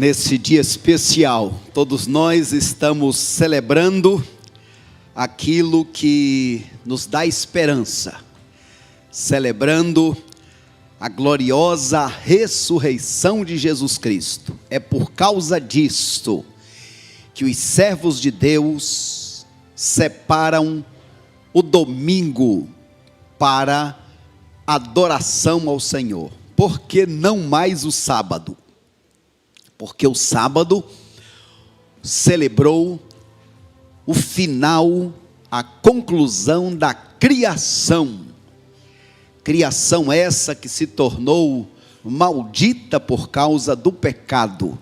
Nesse dia especial, todos nós estamos celebrando aquilo que nos dá esperança, celebrando a gloriosa ressurreição de Jesus Cristo. É por causa disto que os servos de Deus separam o domingo para adoração ao Senhor. Por que não mais o sábado? Porque o sábado celebrou o final, a conclusão da criação. Criação essa que se tornou maldita por causa do pecado.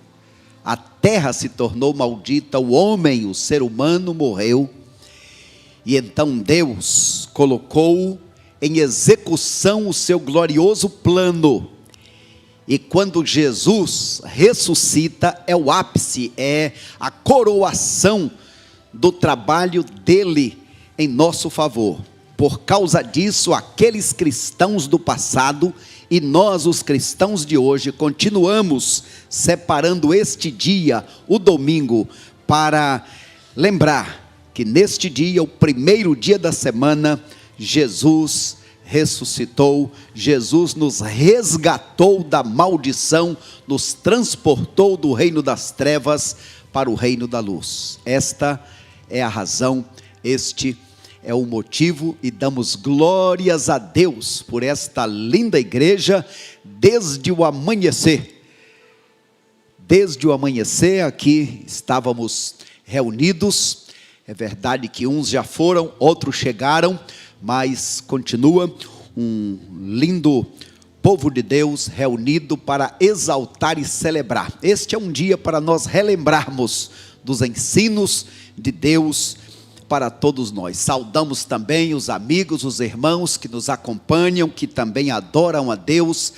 A terra se tornou maldita, o homem, o ser humano morreu. E então Deus colocou em execução o seu glorioso plano. E quando Jesus ressuscita, é o ápice, é a coroação do trabalho dele em nosso favor. Por causa disso, aqueles cristãos do passado e nós, os cristãos de hoje, continuamos separando este dia, o domingo, para lembrar que neste dia, o primeiro dia da semana, Jesus ressuscitou, Jesus nos resgatou da maldição, nos transportou do reino das trevas para o reino da luz. Esta é a razão, este é o motivo, e damos glórias a Deus por esta linda igreja desde o amanhecer. Desde o amanhecer aqui estávamos reunidos. É verdade que uns já foram, outros chegaram, mas continua um lindo povo de Deus reunido para exaltar e celebrar. Este é um dia para nós relembrarmos dos ensinos de Deus para todos nós. Saudamos também os amigos, os irmãos que nos acompanham, que também adoram a Deus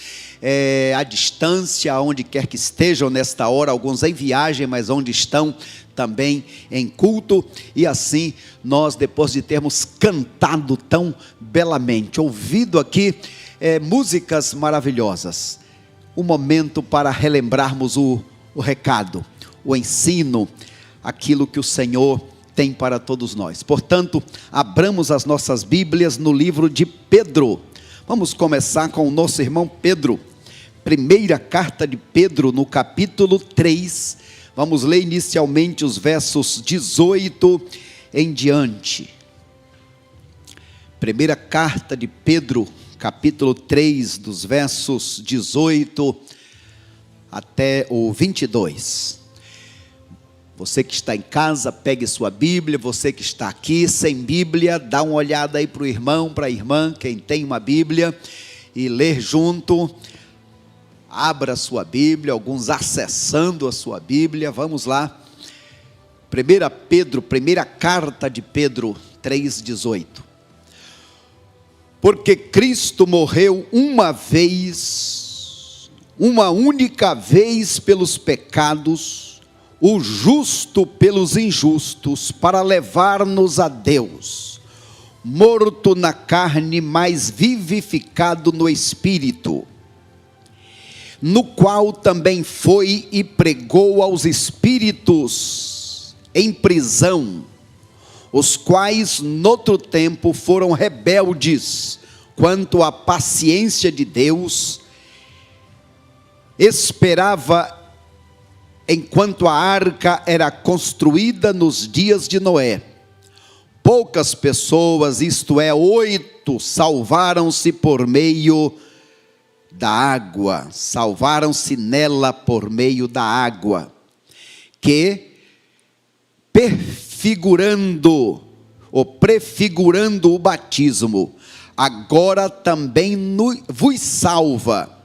à distância, onde quer que estejam nesta hora, alguns em viagem, mas onde estão também em culto. E assim nós, depois de termos cantado tão belamente, ouvido aqui músicas maravilhosas, um momento para relembrarmos o recado, o ensino, aquilo que o Senhor tem para todos nós. Portanto, abramos as nossas Bíblias no livro de Pedro. Vamos começar com o nosso irmão Pedro. Primeira carta de Pedro, no capítulo 3. Vamos ler inicialmente os versos 18 em diante. Primeira carta de Pedro, capítulo 3, dos versos 18 até o 22. Você que está em casa, pegue sua Bíblia. Você que está aqui sem Bíblia, dá uma olhada aí para o irmão, para a irmã, quem tem uma Bíblia, e ler junto. Abra a sua Bíblia, alguns acessando a sua Bíblia. Vamos lá. Primeira carta de Pedro 3,18. Porque Cristo morreu uma vez, uma única vez pelos pecados, o justo pelos injustos, para levar-nos a Deus, morto na carne, mas vivificado no Espírito, no qual também foi e pregou aos espíritos em prisão, os quais noutro tempo foram rebeldes quanto à paciência de Deus, esperava enquanto a arca era construída nos dias de Noé. Poucas pessoas, isto é, 8, salvaram-se por meio da água, salvaram-se nela por meio da água, que prefigurando o batismo, agora também vos salva,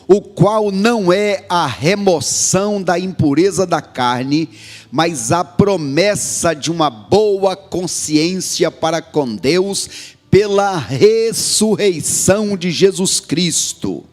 o qual não é a remoção da impureza da carne, mas a promessa de uma boa consciência para com Deus, pela ressurreição de Jesus Cristo,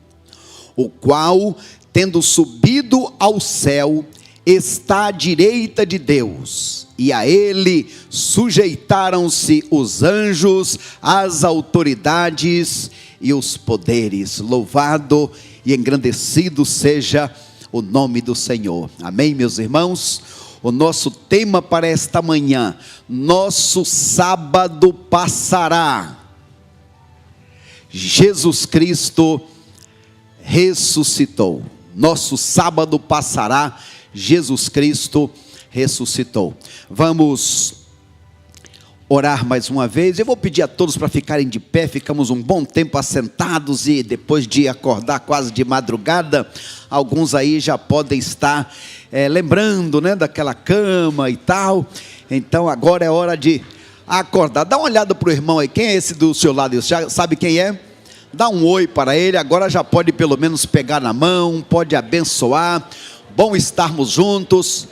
o qual, tendo subido ao céu, está à direita de Deus, e a ele sujeitaram-se os anjos, as autoridades e os poderes. Louvado e engrandecido seja o nome do Senhor. Amém, meus irmãos? O nosso tema para esta manhã: nosso sábado passará. Jesus Cristo ressuscitou. Nosso sábado passará. Jesus Cristo ressuscitou. Vamos orar mais uma vez. Eu vou pedir a todos para ficarem de pé. Ficamos um bom tempo assentados e depois de acordar quase de madrugada, alguns aí já podem estar lembrando, daquela cama e tal. Então agora é hora de acordar. Dá uma olhada para o irmão aí. Quem é esse do seu lado? Você já sabe quem é? Dá um oi para ele. Agora já pode pelo menos pegar na mão, pode abençoar. Bom estarmos juntos.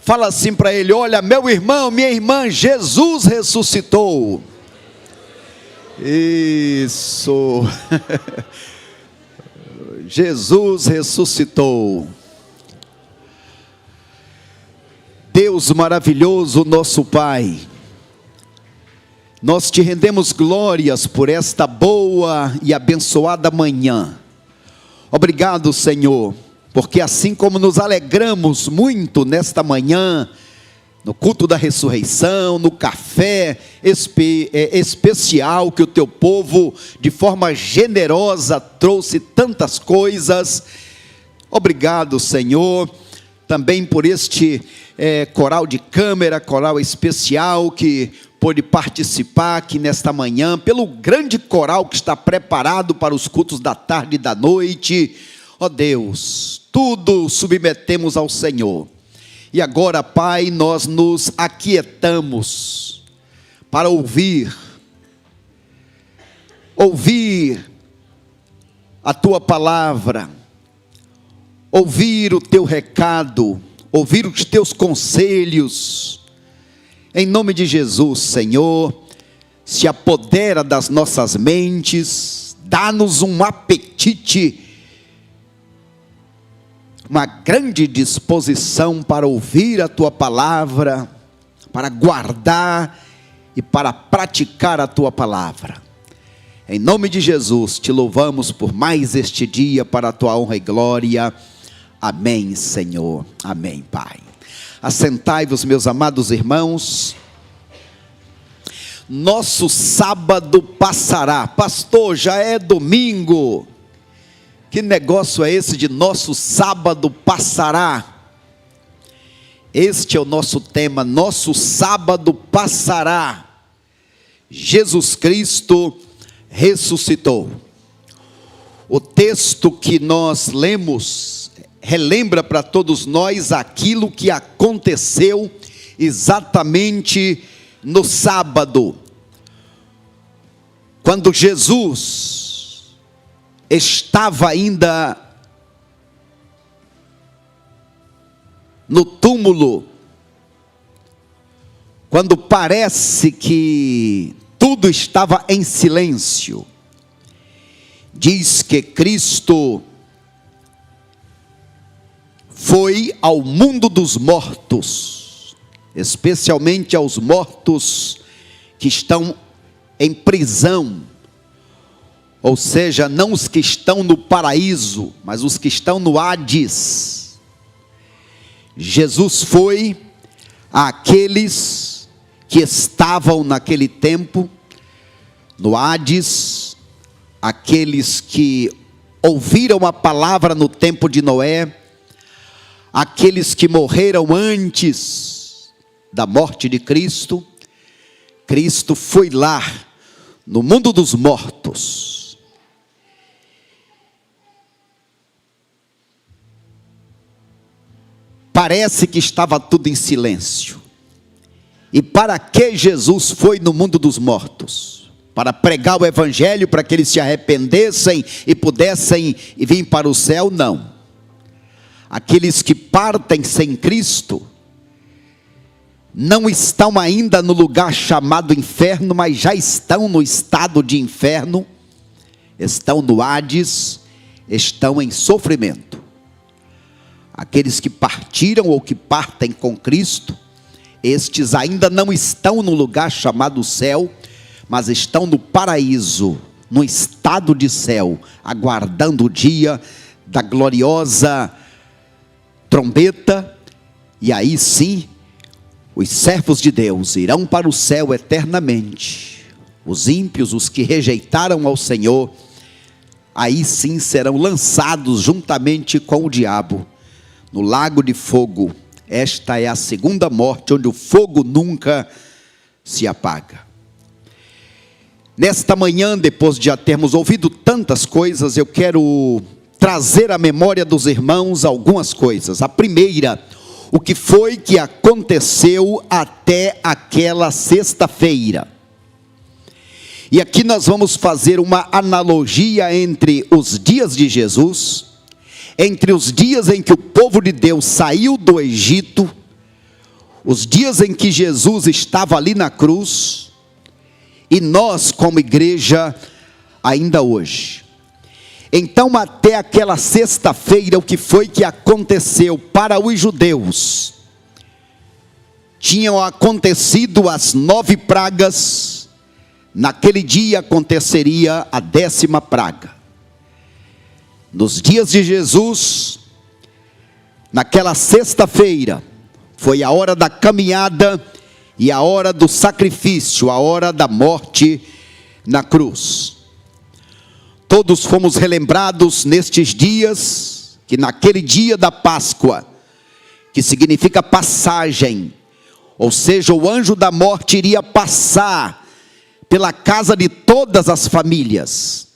Fala assim para ele: olha, meu irmão, minha irmã, Jesus ressuscitou. Isso. Jesus ressuscitou. Deus maravilhoso, nosso Pai, nós te rendemos glórias por esta boa e abençoada manhã. Obrigado, Senhor, porque assim como nos alegramos muito nesta manhã, no culto da ressurreição, no café especial que o teu povo, de forma generosa, trouxe tantas coisas. Obrigado, Senhor, também por este coral de câmera, coral especial que pôde participar aqui nesta manhã, pelo grande coral que está preparado para os cultos da tarde e da noite. Ó Deus, tudo submetemos ao Senhor. E agora, Pai, nós nos aquietamos para ouvir a Tua palavra, ouvir o Teu recado, ouvir os Teus conselhos. Em nome de Jesus, Senhor, se apodera das nossas mentes, dá-nos um apetite, uma grande disposição para ouvir a Tua palavra, para guardar e para praticar a Tua palavra. Em nome de Jesus, te louvamos por mais este dia, para a Tua honra e glória. Amém, Senhor. Amém, Pai. Assentai-vos, meus amados irmãos. Nosso sábado passará. Pastor, já é domingo. Que negócio é esse de nosso sábado passará? Este é o nosso tema, nosso sábado passará. Jesus Cristo ressuscitou. O texto que nós lemos relembra para todos nós aquilo que aconteceu exatamente no sábado, quando Jesus estava ainda no túmulo, quando parece que tudo estava em silêncio. Diz que Cristo foi ao mundo dos mortos, especialmente aos mortos que estão em prisão, ou seja, não os que estão no paraíso, mas os que estão no Hades. Jesus foi àqueles que estavam naquele tempo no Hades, aqueles que ouviram a palavra no tempo de Noé, aqueles que morreram antes da morte de Cristo. Cristo foi lá no mundo dos mortos. Parece que estava tudo em silêncio. E para que Jesus foi no mundo dos mortos? Para pregar o evangelho, para que eles se arrependessem e pudessem vir para o céu? Não. Aqueles que partem sem Cristo não estão ainda no lugar chamado inferno, mas já estão no estado de inferno, estão no Hades, estão em sofrimento. Aqueles que partiram ou que partem com Cristo, estes ainda não estão no lugar chamado céu, mas estão no paraíso, no estado de céu, aguardando o dia da gloriosa trombeta, e aí sim, os servos de Deus irão para o céu eternamente. Os ímpios, os que rejeitaram ao Senhor, aí sim serão lançados juntamente com o diabo no lago de fogo. Esta é a segunda morte, onde o fogo nunca se apaga. Nesta manhã, depois de já termos ouvido tantas coisas, eu quero trazer à memória dos irmãos algumas coisas. A primeira, o que foi que aconteceu até aquela sexta-feira. E aqui nós vamos fazer uma analogia entre os dias de Jesus, entre os dias em que o povo de Deus saiu do Egito, os dias em que Jesus estava ali na cruz, e nós como igreja ainda hoje. Então, até aquela sexta-feira, o que foi que aconteceu para os judeus? Tinham acontecido as 9 pragas, naquele dia aconteceria a 10ª praga. Nos dias de Jesus, naquela sexta-feira, foi a hora da caminhada e a hora do sacrifício, a hora da morte na cruz. Todos fomos relembrados nestes dias, que naquele dia da Páscoa, que significa passagem, ou seja, o anjo da morte iria passar pela casa de todas as famílias,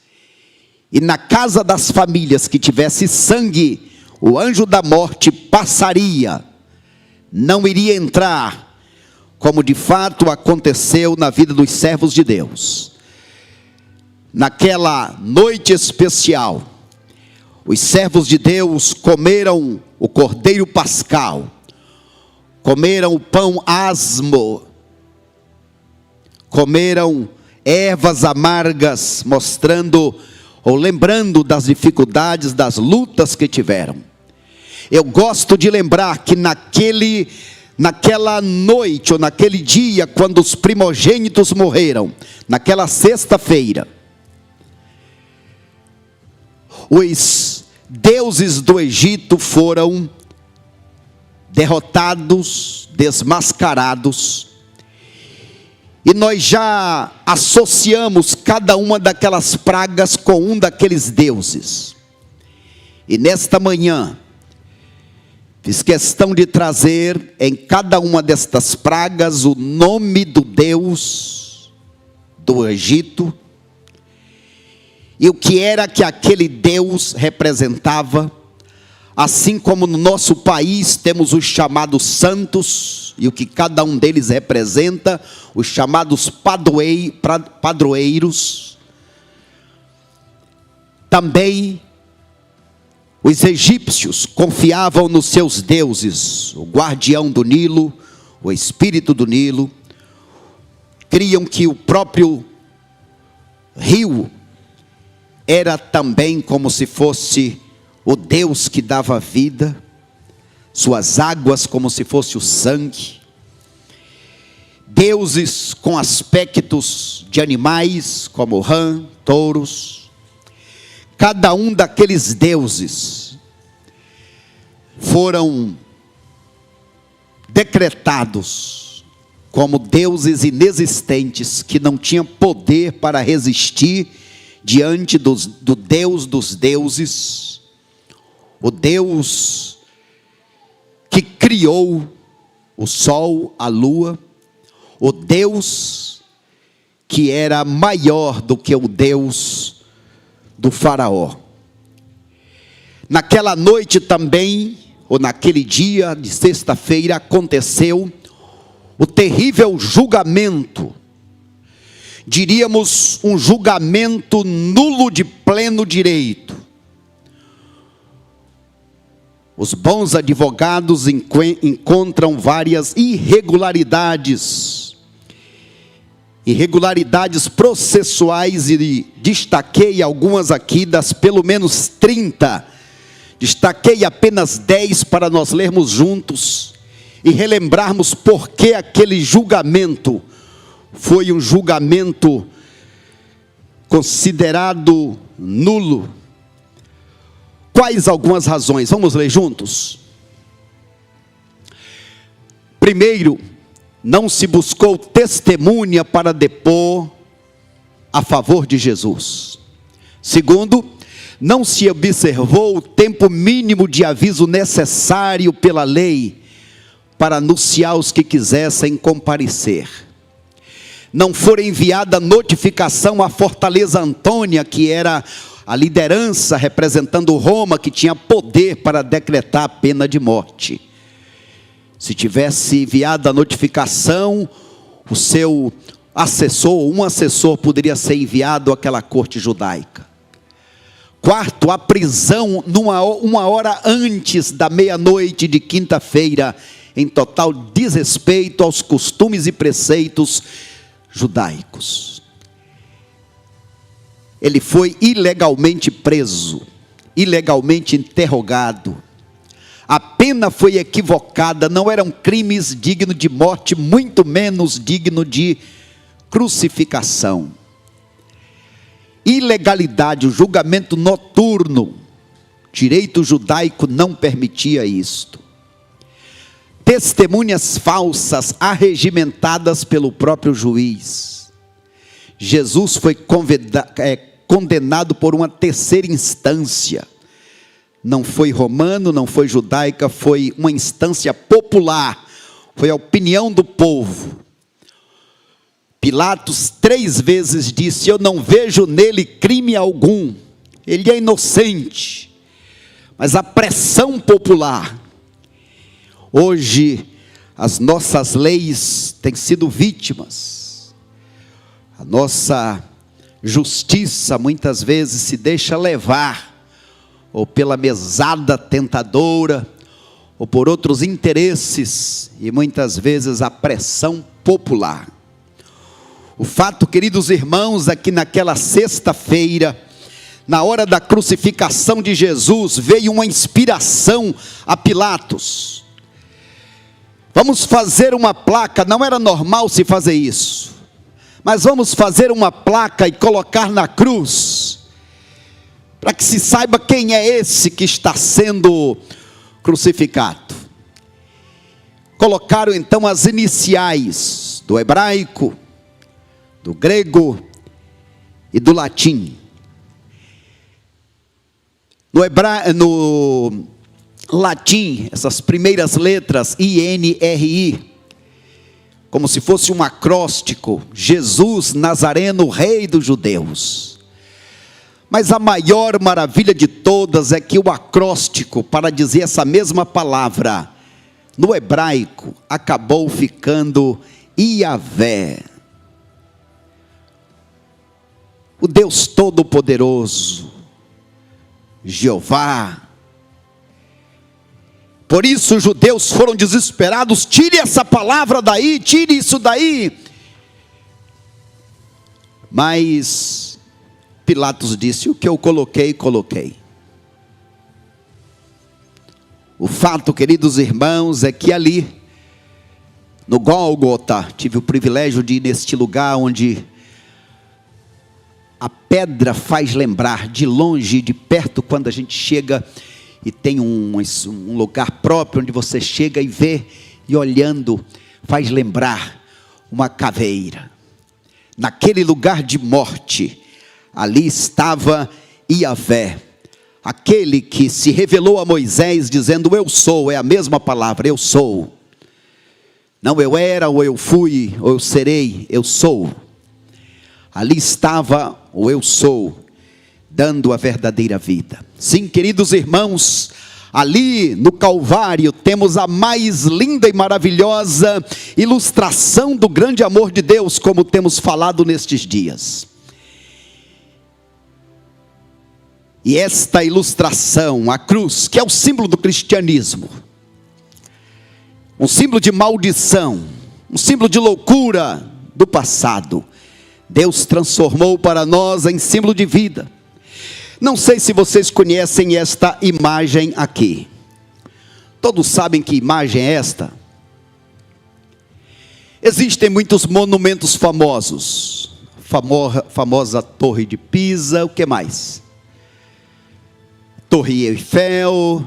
e na casa das famílias que tivesse sangue, o anjo da morte passaria, não iria entrar, como de fato aconteceu na vida dos servos de Deus. Naquela noite especial, os servos de Deus comeram o cordeiro pascal, comeram o pão asmo, comeram ervas amargas, mostrando ou lembrando das dificuldades, das lutas que tiveram. Eu gosto de lembrar que naquela noite, ou naquele dia, quando os primogênitos morreram, naquela sexta-feira, os deuses do Egito foram derrotados, desmascarados, e nós já associamos cada uma daquelas pragas com um daqueles deuses. E nesta manhã, fiz questão de trazer em cada uma destas pragas o nome do Deus do Egito, e o que era que aquele Deus representava. Assim como no nosso país temos os chamados santos, e o que cada um deles representa, os chamados padroeiros. Também os egípcios confiavam nos seus deuses, o guardião do Nilo, o espírito do Nilo. Criam que o próprio rio era também como se fosse o Deus que dava vida, suas águas como se fosse o sangue. Deuses com aspectos de animais, como rã, touros. Cada um daqueles deuses foram decretados como deuses inexistentes, que não tinham poder para resistir diante do Deus dos deuses, o Deus que criou o sol, a lua, o Deus que era maior do que o Deus do faraó. Naquela noite também, ou naquele dia de sexta-feira, aconteceu o terrível julgamento, diríamos um julgamento nulo de pleno direito. Os bons advogados encontram várias irregularidades processuais, e destaquei algumas aqui das pelo menos 30, destaquei apenas 10 para nós lermos juntos e relembrarmos por que aquele julgamento foi um julgamento considerado nulo. Quais algumas razões? Vamos ler juntos? Primeiro, não se buscou testemunha para depor a favor de Jesus. Segundo, não se observou o tempo mínimo de aviso necessário pela lei para anunciar os que quisessem comparecer. Não foi enviada notificação à Fortaleza Antônia, que era a liderança representando Roma, que tinha poder para decretar a pena de morte. Se tivesse enviado a notificação, o seu assessor, um assessor poderia ser enviado àquela corte judaica. Quarto, a prisão uma hora antes da meia-noite de quinta-feira, em total desrespeito aos costumes e preceitos judaicos. Ele foi ilegalmente preso, ilegalmente interrogado. A pena foi equivocada, não eram crimes dignos de morte, muito menos digno de crucificação. Ilegalidade, o julgamento noturno, direito judaico não permitia isto. Testemunhas falsas arregimentadas pelo próprio juiz. Jesus foi condenado por uma terceira instância. Não foi romano, não foi judaica, foi uma instância popular. Foi a opinião do povo. Pilatos 3 vezes disse: eu não vejo nele crime algum. Ele é inocente. Mas a pressão popular. Hoje, as nossas leis têm sido vítimas. A nossa justiça muitas vezes se deixa levar, ou pela mesada tentadora, ou por outros interesses, e muitas vezes a pressão popular. O fato, queridos irmãos, é que naquela sexta-feira, na hora da crucificação de Jesus, veio uma inspiração a Pilatos. Vamos fazer uma placa, não era normal se fazer isso, mas vamos fazer uma placa e colocar na cruz, para que se saiba quem é esse que está sendo crucificado. Colocaram então as iniciais do hebraico, do grego e do latim. No latim, essas primeiras letras, INRI, como se fosse um acróstico: Jesus Nazareno, Rei dos Judeus. Mas a maior maravilha de todas é que o acróstico, para dizer essa mesma palavra, no hebraico, acabou ficando Iavé. O Deus Todo-Poderoso, Jeová. Por isso os judeus foram desesperados: tire essa palavra daí, tire isso daí. Mas Pilatos disse: o que eu coloquei, coloquei. O fato, queridos irmãos, é que ali, no Gólgota, tive o privilégio de ir neste lugar onde a pedra faz lembrar, de longe e de perto, quando a gente chega e tem um lugar próprio onde você chega e vê, e olhando, faz lembrar uma caveira. Naquele lugar de morte, ali estava Iavé, aquele que se revelou a Moisés dizendo: eu sou, é a mesma palavra, eu sou. Não eu era, ou eu fui, ou eu serei, eu sou. Ali estava o eu sou, dando a verdadeira vida. Sim, queridos irmãos, ali no Calvário temos a mais linda e maravilhosa ilustração do grande amor de Deus, como temos falado nestes dias. E esta ilustração, a cruz, que é o símbolo do cristianismo, um símbolo de maldição, um símbolo de loucura do passado, Deus transformou para nós em símbolo de vida. Não sei se vocês conhecem esta imagem aqui. Todos sabem que imagem é esta? Existem muitos monumentos famosos. Famosa Torre de Pisa, o que mais? Torre Eiffel,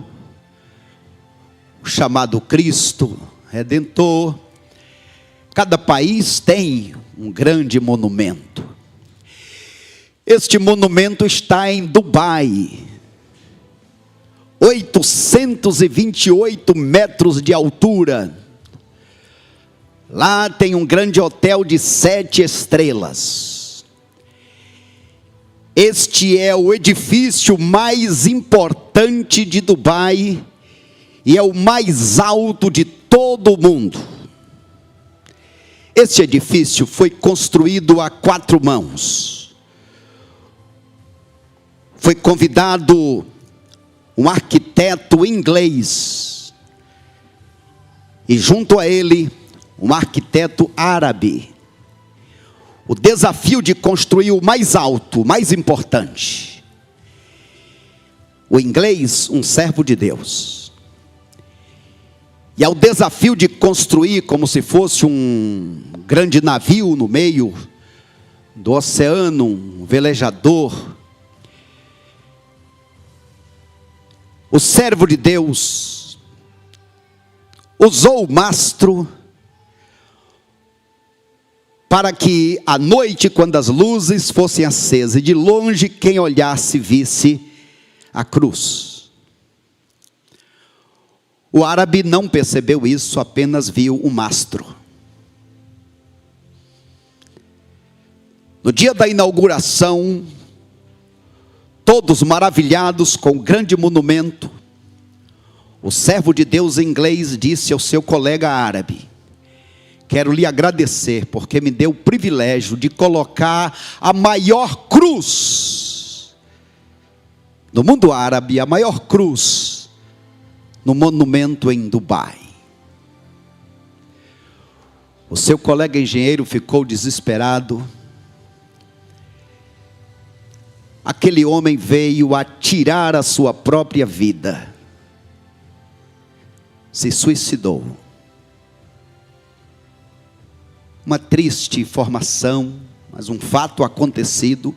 o chamado Cristo Redentor. Cada país tem um grande monumento. Este monumento está em Dubai. 828 metros de altura. Lá tem um grande hotel de 7 estrelas. Este é o edifício mais importante de Dubai e é o mais alto de todo o mundo. Este edifício foi construído a 4 mãos. Foi convidado um arquiteto inglês e junto a ele um arquiteto árabe. O desafio de construir o mais alto, o mais importante. O inglês, um servo de Deus. E ao desafio de construir como se fosse um grande navio no meio do oceano, um velejador. O servo de Deus usou o mastro para que à noite, quando as luzes fossem acesas, de longe quem olhasse visse a cruz. O árabe não percebeu isso, apenas viu o mastro. No dia da inauguração, todos maravilhados com o grande monumento, o servo de Deus inglês disse ao seu colega árabe: quero lhe agradecer porque me deu o privilégio de colocar a maior cruz no mundo árabe, a maior cruz no monumento em Dubai. O seu colega engenheiro ficou desesperado. Aquele homem veio a tirar a sua própria vida. Se suicidou. Uma triste informação, mas um fato acontecido.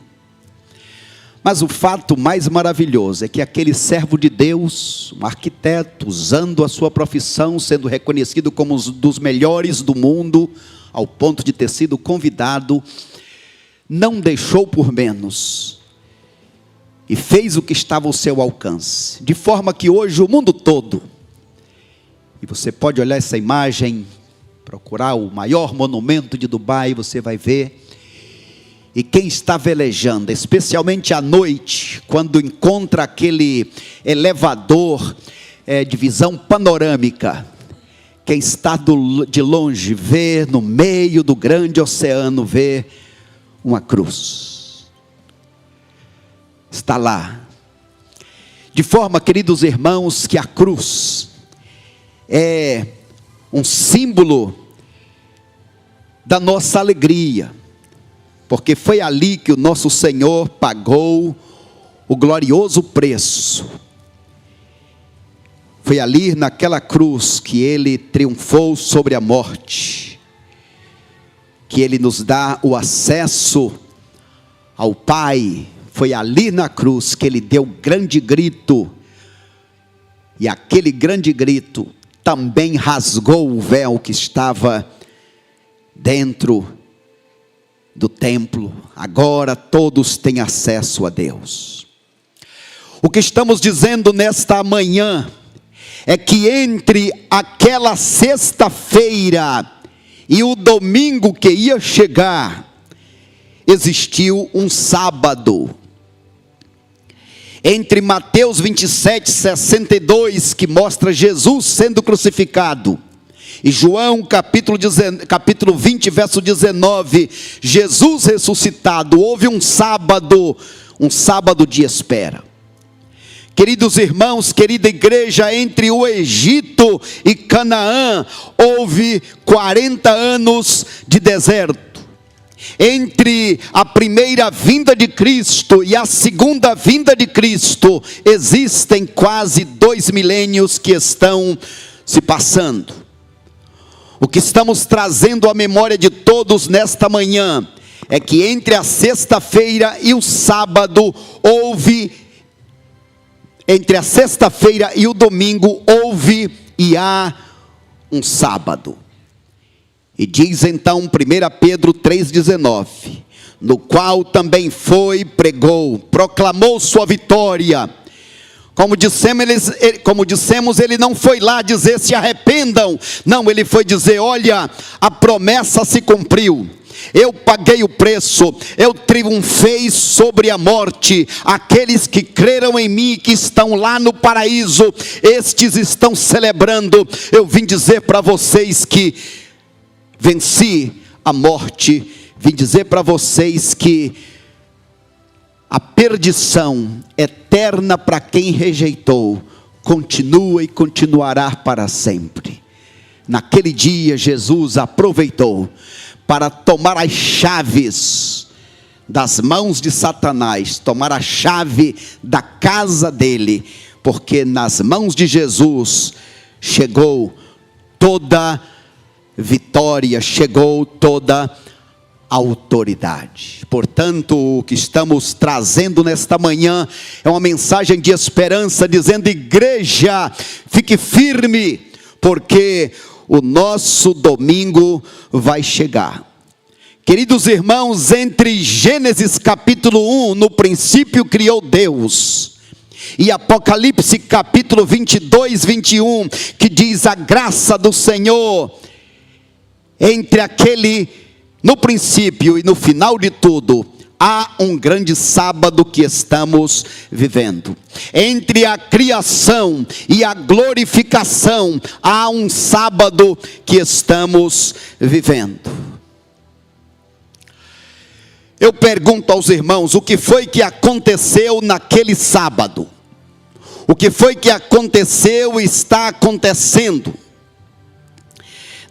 Mas o fato mais maravilhoso é que aquele servo de Deus, um arquiteto, usando a sua profissão, sendo reconhecido como um dos melhores do mundo, ao ponto de ter sido convidado, não deixou por menos e fez o que estava ao seu alcance, de forma que hoje o mundo todo, e você pode olhar essa imagem, procurar o maior monumento de Dubai, você vai ver, e quem está velejando, especialmente à noite, quando encontra aquele elevador de visão panorâmica, quem está de longe vê no meio do grande oceano, vê uma cruz. Está lá. De forma, queridos irmãos, que a cruz é um símbolo da nossa alegria, porque foi ali que o nosso Senhor pagou o glorioso preço. Foi ali naquela cruz que Ele triunfou sobre a morte, que Ele nos dá o acesso ao Pai. Foi ali na cruz que Ele deu grande grito, e aquele grande grito também rasgou o véu que estava dentro do templo. Agora todos têm acesso a Deus. O que estamos dizendo nesta manhã é que entre aquela sexta-feira e o domingo que ia chegar, existiu um sábado. Entre Mateus 27, 62, que mostra Jesus sendo crucificado, e João capítulo 20, verso 19, Jesus ressuscitado, houve um sábado de espera. Queridos irmãos, querida igreja, entre o Egito e Canaã, houve 40 anos de deserto. Entre a primeira vinda de Cristo e a segunda vinda de Cristo, existem quase 2 milênios que estão se passando. O que estamos trazendo à memória de todos nesta manhã, é que entre a sexta-feira e o sábado, entre a sexta-feira e o domingo, houve e há um sábado. E diz então 1 Pedro 3,19, no qual também foi, pregou, proclamou sua vitória. Como dissemos, ele não foi lá dizer se arrependam. Não, ele foi dizer, olha, a promessa se cumpriu. Eu paguei o preço, eu triunfei sobre a morte. Aqueles que creram em mim, que estão lá no paraíso, estes estão celebrando. Eu vim dizer para vocês que venci a morte. Vim dizer para vocês que a perdição eterna para quem rejeitou, continua e continuará para sempre. Naquele dia Jesus aproveitou para tomar as chaves das mãos de Satanás, tomar a chave da casa dele, porque nas mãos de Jesus chegou toda vitória, chegou toda autoridade. Portanto, o que estamos trazendo nesta manhã é uma mensagem de esperança, dizendo: igreja, fique firme, porque o nosso domingo vai chegar. Queridos irmãos, entre Gênesis capítulo 1, no princípio criou Deus, e Apocalipse capítulo 22, 21, que diz a graça do Senhor, entre aquele, no princípio e no final de tudo, há um grande sábado que estamos vivendo. Entre a criação e a glorificação, há um sábado que estamos vivendo. Eu pergunto aos irmãos, o que foi que aconteceu naquele sábado? O que foi que aconteceu e está acontecendo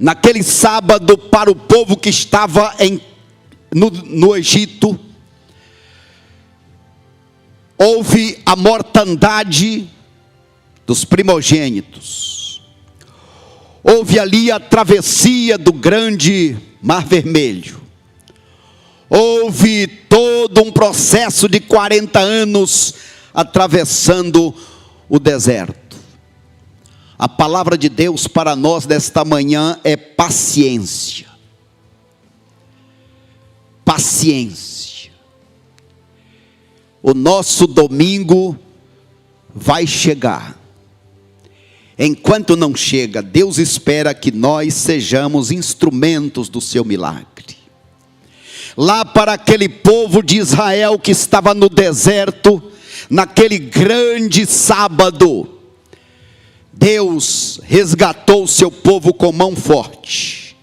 naquele sábado para o povo que estava no Egito? Houve a mortandade dos primogênitos. Houve ali a travessia do grande Mar Vermelho. Houve todo um processo de 40 anos atravessando o deserto. A palavra de Deus para nós desta manhã é paciência. Paciência. O nosso domingo vai chegar. Enquanto não chega, Deus espera que nós sejamos instrumentos do seu milagre. Lá para aquele povo de Israel que estava no deserto, naquele grande sábado, Deus resgatou o seu povo com mão forte.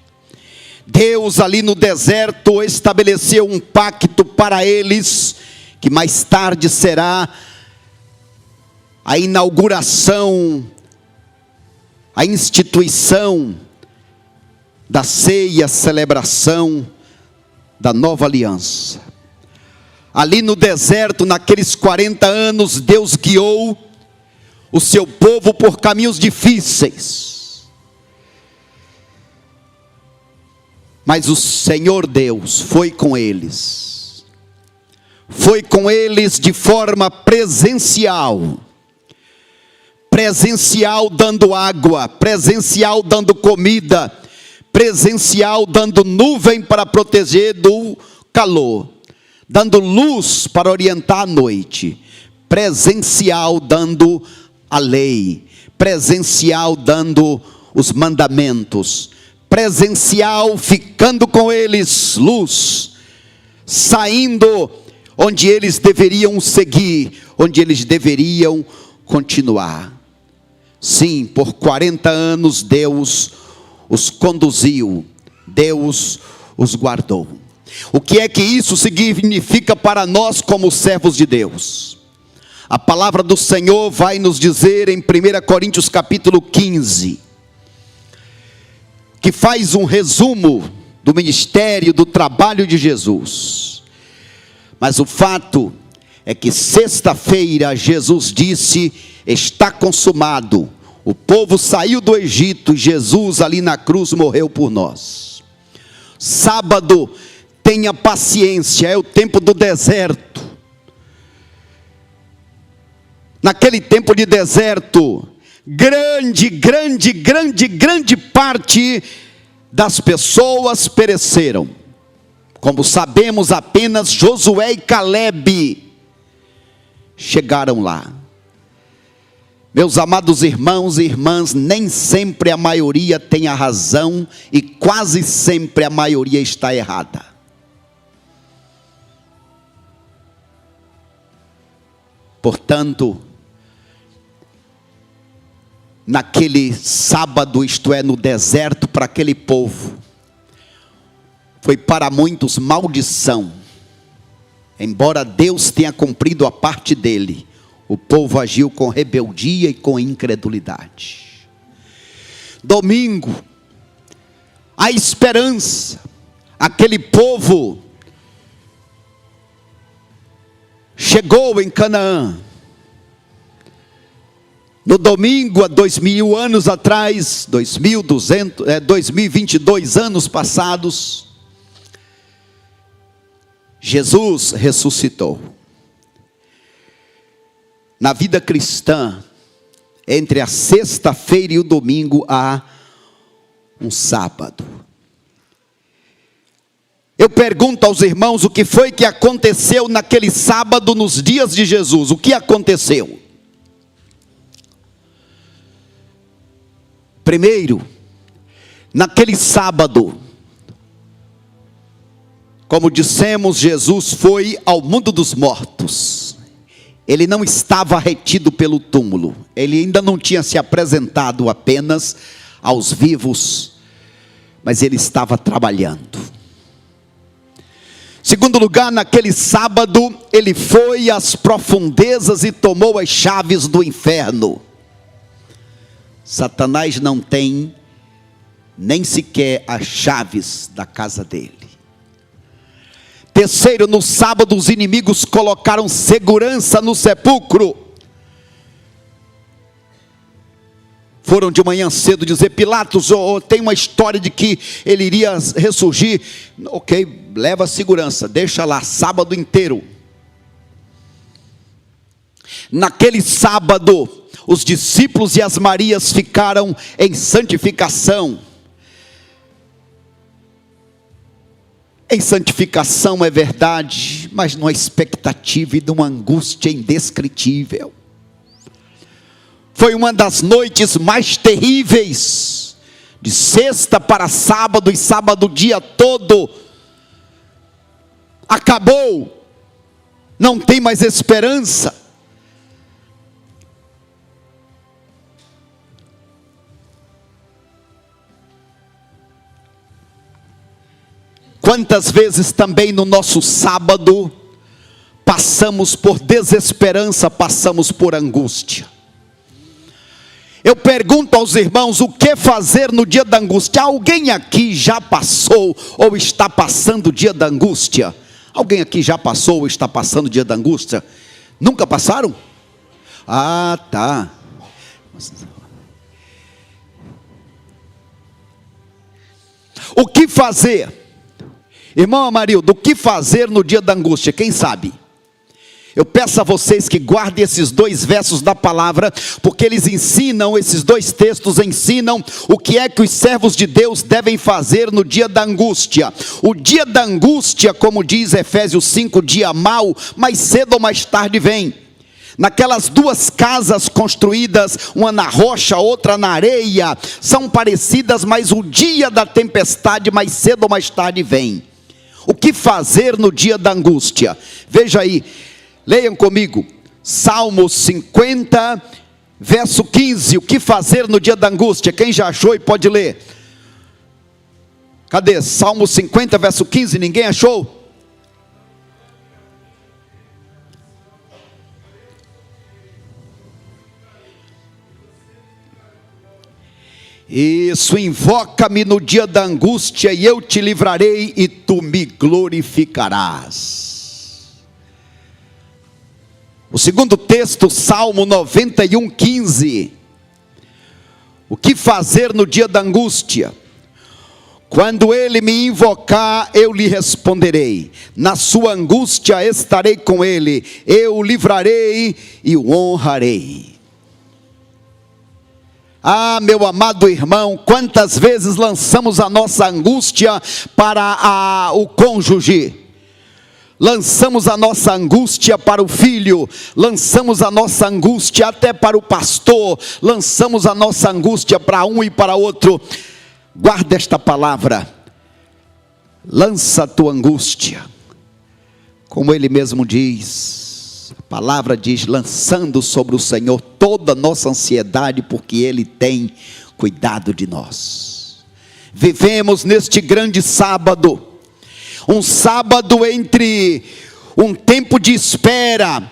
Deus ali no deserto estabeleceu um pacto para eles, que mais tarde será a inauguração, a instituição da ceia, a celebração da nova aliança. Ali no deserto, naqueles 40 anos, Deus guiou o seu povo por caminhos difíceis. Mas o Senhor Deus foi com eles. Foi com eles de forma presencial. Presencial dando água, presencial dando comida, presencial dando nuvem para proteger do calor, dando luz para orientar a noite, presencial dando a lei, presencial dando os mandamentos, presencial ficando com eles, luz, saindo onde eles deveriam seguir, onde eles deveriam continuar. Sim, por 40 anos Deus os conduziu, Deus os guardou. O que é que isso significa para nós como servos de Deus? A palavra do Senhor vai nos dizer em 1 Coríntios capítulo 15, que faz um resumo do ministério, do trabalho de Jesus. Mas o fato é que sexta-feira Jesus disse: está consumado. O povo saiu do Egito, Jesus ali na cruz morreu por nós. Sábado, tenha paciência, é o tempo do deserto. Naquele tempo de deserto, grande parte das pessoas pereceram. Como sabemos, apenas Josué e Calebe chegaram lá. Meus amados irmãos e irmãs, nem sempre a maioria tem a razão e quase sempre a maioria está errada. Portanto, naquele sábado, isto é, no deserto, para aquele povo, foi para muitos maldição. Embora Deus tenha cumprido a parte dele, o povo agiu com rebeldia e com incredulidade. Domingo, a esperança, aquele povo chegou em Canaã. No domingo, há 2000 anos atrás, 2022 anos passados, Jesus ressuscitou. Na vida cristã, entre a sexta-feira e o domingo há um sábado. Eu pergunto aos irmãos o que foi que aconteceu naquele sábado nos dias de Jesus. O que aconteceu? Primeiro, naquele sábado, como dissemos, Jesus foi ao mundo dos mortos. Ele não estava retido pelo túmulo. Ele ainda não tinha se apresentado apenas aos vivos, mas ele estava trabalhando. Segundo lugar, naquele sábado, ele foi às profundezas e tomou as chaves do inferno. Satanás não tem nem sequer as chaves da casa dele. Terceiro, no sábado os inimigos colocaram segurança no sepulcro. Foram de manhã cedo dizer: Pilatos, tem uma história de que ele iria ressurgir. Ok, leva a segurança, deixa lá, sábado inteiro. Naquele sábado, os discípulos e as Marias ficaram em santificação. Em santificação é verdade, mas numa expectativa e de uma angústia indescritível. Foi uma das noites mais terríveis, de sexta para sábado e sábado o dia todo. Acabou, não tem mais esperança. Quantas vezes também no nosso sábado, passamos por desesperança, passamos por angústia. Eu pergunto aos irmãos, o que fazer no dia da angústia? Alguém aqui já passou ou está passando o dia da angústia? Alguém aqui já passou ou está passando o dia da angústia? Nunca passaram? Ah, tá. O que fazer? Irmão Amarildo, o que fazer no dia da angústia? Quem sabe? Eu peço a vocês que guardem esses 2 versos da palavra, porque eles ensinam, esses 2 textos ensinam o que é que os servos de Deus devem fazer no dia da angústia. O dia da angústia, como diz Efésios 5, dia mau, mais cedo ou mais tarde vem. Naquelas 2 casas construídas, uma na rocha, outra na areia, são parecidas, mas o dia da tempestade, mais cedo ou mais tarde vem. O que fazer no dia da angústia? Veja aí, leiam comigo, Salmo 50, verso 15, o que fazer no dia da angústia? Quem já achou e pode ler? Cadê? Salmo 50, verso 15, ninguém achou? Isso, invoca-me no dia da angústia e eu te livrarei e tu me glorificarás. O segundo texto, Salmo 91, 15. O que fazer no dia da angústia? Quando ele me invocar, eu lhe responderei. Na sua angústia estarei com ele. Eu o livrarei e o honrarei. Ah, meu amado irmão, quantas vezes lançamos a nossa angústia para o cônjuge, lançamos a nossa angústia para o filho, lançamos a nossa angústia até para o pastor, lançamos a nossa angústia para um e para outro. Guarda esta palavra: lança a tua angústia, como ele mesmo diz, a palavra diz, lançando sobre o Senhor toda a nossa ansiedade, porque ele tem cuidado de nós. Vivemos neste grande sábado, um sábado entre um tempo de espera,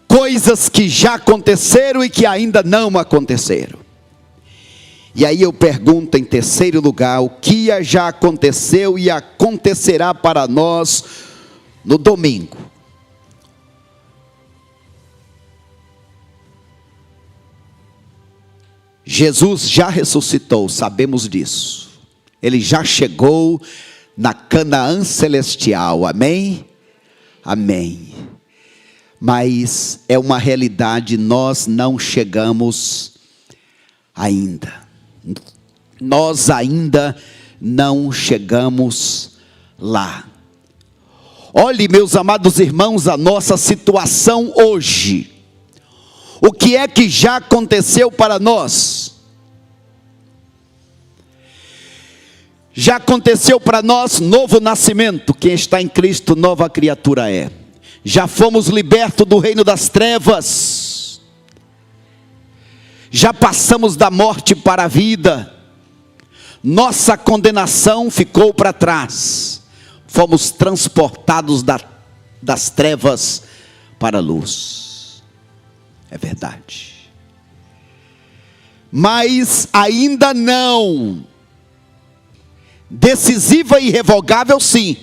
coisas que já aconteceram e que ainda não aconteceram. E aí eu pergunto em terceiro lugar, o que já aconteceu e acontecerá para nós no domingo? Jesus já ressuscitou, sabemos disso. Ele já chegou na Canaã celestial, amém? Amém. Mas é uma realidade, nós não chegamos ainda. Nós ainda não chegamos lá. Olhe, meus amados irmãos, a nossa situação hoje. O que é que já aconteceu para nós? Já aconteceu para nós novo nascimento. Quem está em Cristo, nova criatura é. Já fomos libertos do reino das trevas. Já passamos da morte para a vida. Nossa condenação ficou para trás. Fomos transportados das trevas para a luz. É verdade. Mas ainda não. Decisiva e irrevogável, sim,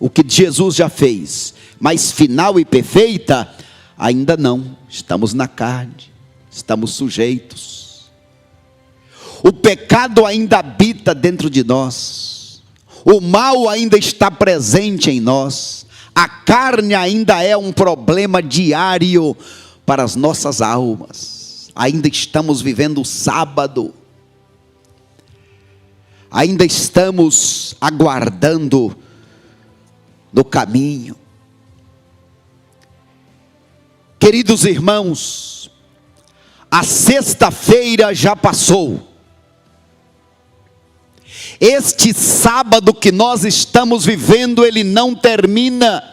o que Jesus já fez. Mas final e perfeita, ainda não. Estamos na carne. Estamos sujeitos. O pecado ainda habita dentro de nós. O mal ainda está presente em nós. A carne ainda é um problema diário para as nossas almas. Ainda estamos vivendo o sábado. Ainda estamos aguardando no caminho. Queridos irmãos, a sexta-feira já passou. Este sábado que nós estamos vivendo, ele não termina.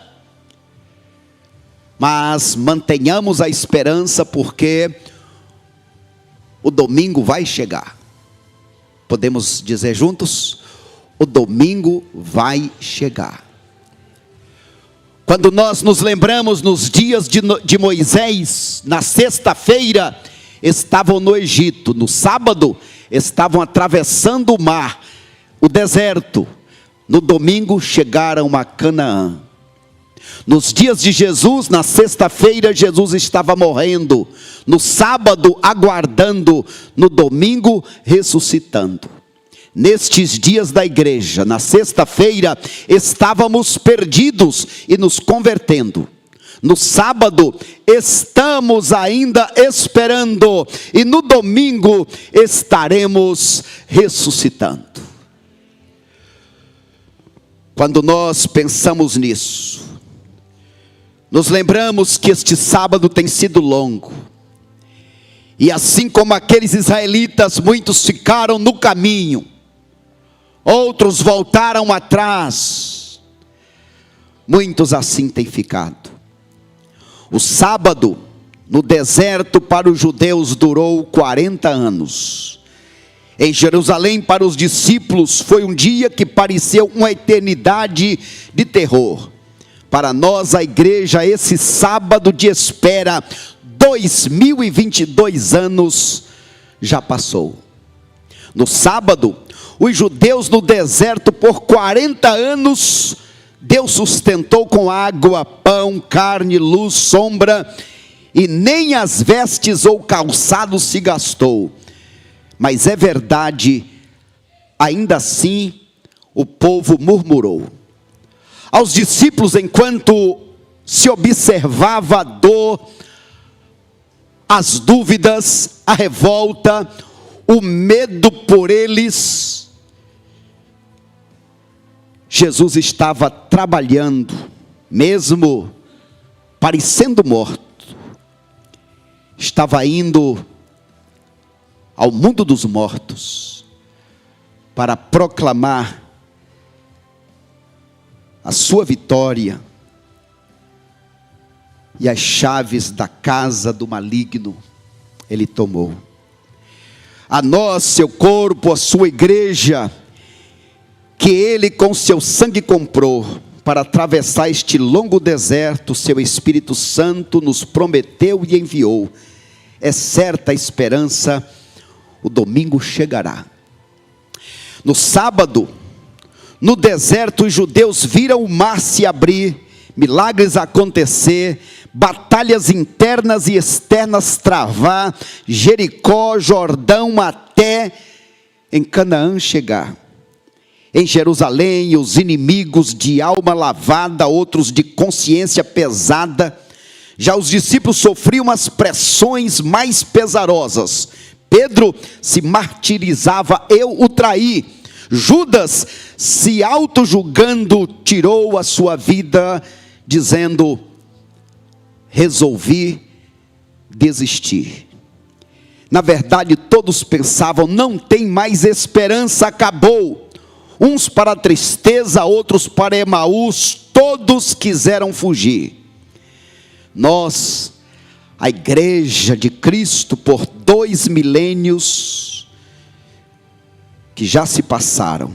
Mas mantenhamos a esperança, porque o domingo vai chegar. Podemos dizer juntos? O domingo vai chegar. Quando nós nos lembramos nos dias de Moisés, na sexta-feira, estavam no Egito. No sábado, estavam atravessando o mar, o deserto. No domingo, chegaram a Canaã. Nos dias de Jesus, na sexta-feira, Jesus estava morrendo. No sábado, aguardando. No domingo, ressuscitando. Nestes dias da igreja, na sexta-feira, estávamos perdidos e nos convertendo. No sábado, estamos ainda esperando. E no domingo, estaremos ressuscitando. Quando nós pensamos nisso, nos lembramos que este sábado tem sido longo. E assim como aqueles israelitas, muitos ficaram no caminho. Outros voltaram atrás. Muitos assim têm ficado. O sábado, no deserto para os judeus, durou 40 anos. Em Jerusalém, para os discípulos, foi um dia que pareceu uma eternidade de terror. Para nós, a igreja, esse sábado de espera, 2022 anos já passou. No sábado, os judeus no deserto por 40 anos, Deus sustentou com água, pão, carne, luz, sombra, e nem as vestes ou calçados se gastou. Mas é verdade, ainda assim, o povo murmurou. Aos discípulos, enquanto se observava a dor, as dúvidas, a revolta, o medo por eles, Jesus estava trabalhando, mesmo parecendo morto, estava indo ao mundo dos mortos, para proclamar a sua vitória, e as chaves da casa do maligno ele tomou. A nós, seu corpo, a sua igreja, que ele com seu sangue comprou, para atravessar este longo deserto, seu Espírito Santo nos prometeu e enviou. É certa a esperança, o domingo chegará. No sábado, no deserto, os judeus viram o mar se abrir, milagres acontecer, batalhas internas e externas travar, Jericó, Jordão, até em Canaã chegar. Em Jerusalém, os inimigos de alma lavada, outros de consciência pesada. Já os discípulos sofriam as pressões mais pesarosas. Pedro se martirizava: eu o traí. Judas, se auto-julgando, tirou a sua vida, dizendo: resolvi desistir. Na verdade, todos pensavam: não tem mais esperança, acabou. Uns para a tristeza, outros para Emaús, todos quiseram fugir. Nós, a igreja de Cristo, por 2 milênios que já se passaram,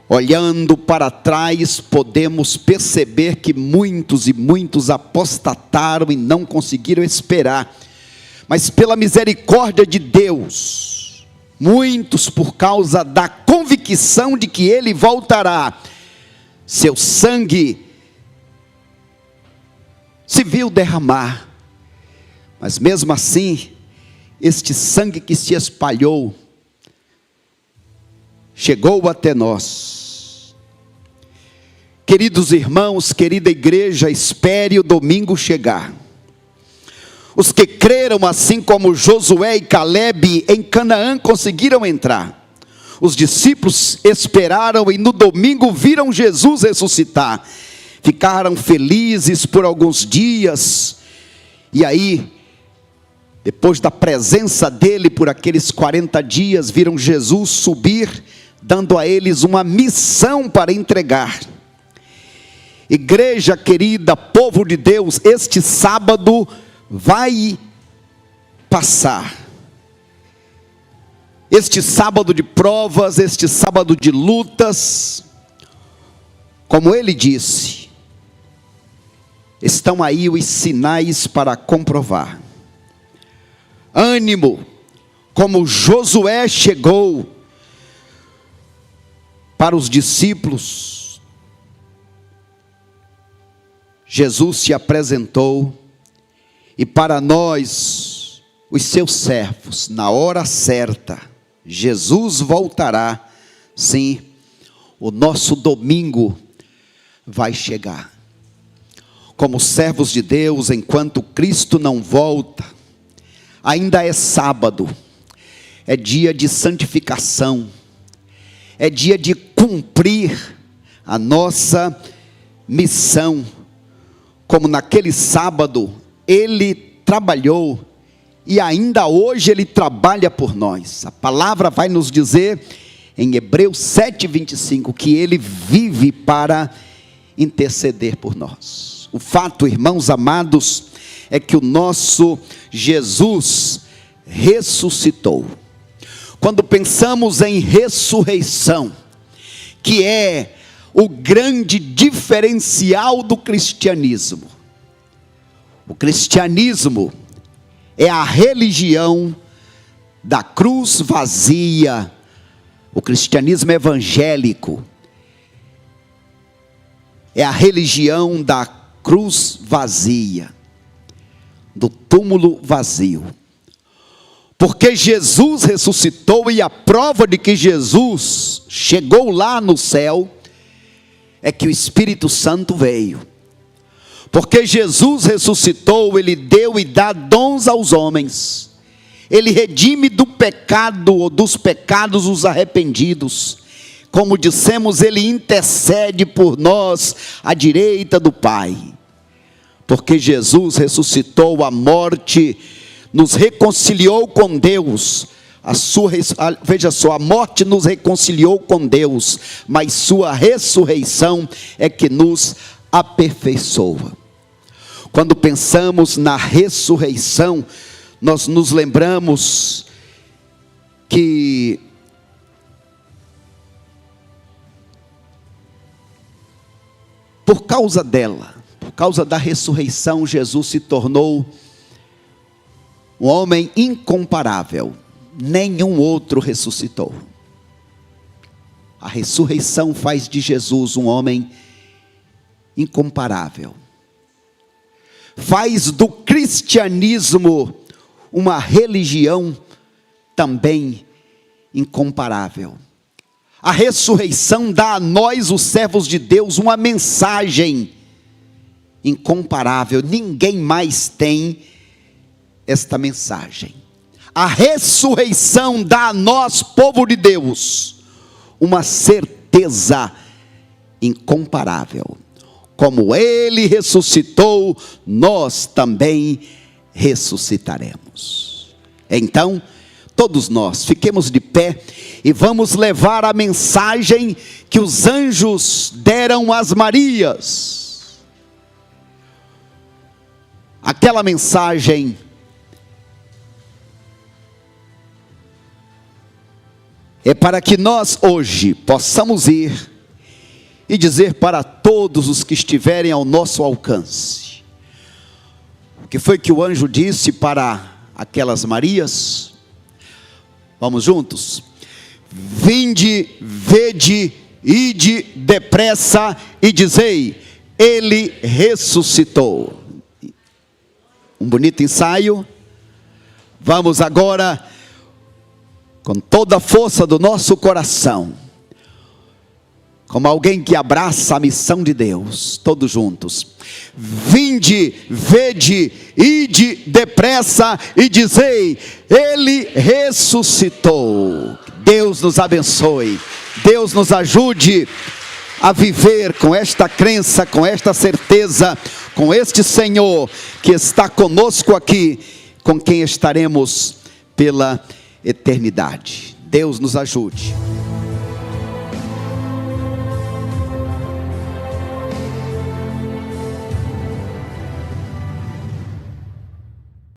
olhando para trás, podemos perceber que muitos e muitos apostataram e não conseguiram esperar. Mas pela misericórdia de Deus, muitos, por causa da convicção de que ele voltará, seu sangue se viu derramar. Mas mesmo assim, este sangue que se espalhou, chegou até nós. Queridos irmãos, querida igreja, espere o domingo chegar. Os que creram, assim como Josué e Calebe, em Canaã conseguiram entrar. Os discípulos esperaram e no domingo viram Jesus ressuscitar. Ficaram felizes por alguns dias. E aí, depois da presença dele por aqueles 40 dias, viram Jesus subir, dando a eles uma missão para entregar. Igreja querida, povo de Deus, este sábado vai passar. Este sábado de provas, este sábado de lutas, como ele disse, estão aí os sinais para comprovar. Ânimo, como Josué chegou para os discípulos, Jesus se apresentou. E para nós, os seus servos, na hora certa, Jesus voltará. Sim, o nosso domingo vai chegar. Como servos de Deus, enquanto Cristo não volta, ainda é sábado, é dia de santificação, é dia de cumprir a nossa missão. Como naquele sábado, ele trabalhou e ainda hoje ele trabalha por nós. A palavra vai nos dizer em Hebreus 7:25 que ele vive para interceder por nós. O fato, irmãos amados, é que o nosso Jesus ressuscitou. Quando pensamos em ressurreição, que é o grande diferencial do cristianismo, o cristianismo é a religião da cruz vazia. O cristianismo evangélico é a religião da cruz vazia, do túmulo vazio. Porque Jesus ressuscitou e a prova de que Jesus chegou lá no céu é que o Espírito Santo veio. Porque Jesus ressuscitou, Ele deu e dá dons aos homens. Ele redime do pecado ou dos pecados os arrependidos. Como dissemos, Ele intercede por nós à direita do Pai. Porque Jesus ressuscitou, a morte nos reconciliou com Deus. Veja só, a morte nos reconciliou com Deus, mas sua ressurreição é que nos aperfeiçoa. Quando pensamos na ressurreição, nós nos lembramos que por causa dela, por causa da ressurreição, Jesus se tornou um homem incomparável. Nenhum outro ressuscitou. A ressurreição faz de Jesus um homem incomparável. Faz do cristianismo uma religião também incomparável. A ressurreição dá a nós, os servos de Deus, uma mensagem incomparável. Ninguém mais tem esta mensagem. A ressurreição dá a nós, povo de Deus, uma certeza incomparável. Como Ele ressuscitou, nós também ressuscitaremos. Então, todos nós fiquemos de pé e vamos levar a mensagem que os anjos deram às Marias. Aquela mensagem é para que nós hoje possamos ir e dizer para todos os que estiverem ao nosso alcance. O que foi que o anjo disse para aquelas Marias? Vamos juntos? Vinde, vede, ide depressa e dizei, Ele ressuscitou. Um bonito ensaio. Vamos agora, com toda a força do nosso coração, como alguém que abraça a missão de Deus, todos juntos. Vinde, vede, ide depressa e dizei, Ele ressuscitou. Deus nos abençoe, Deus nos ajude a viver com esta crença, com esta certeza, com este Senhor que está conosco aqui, com quem estaremos pela eternidade. Deus nos ajude.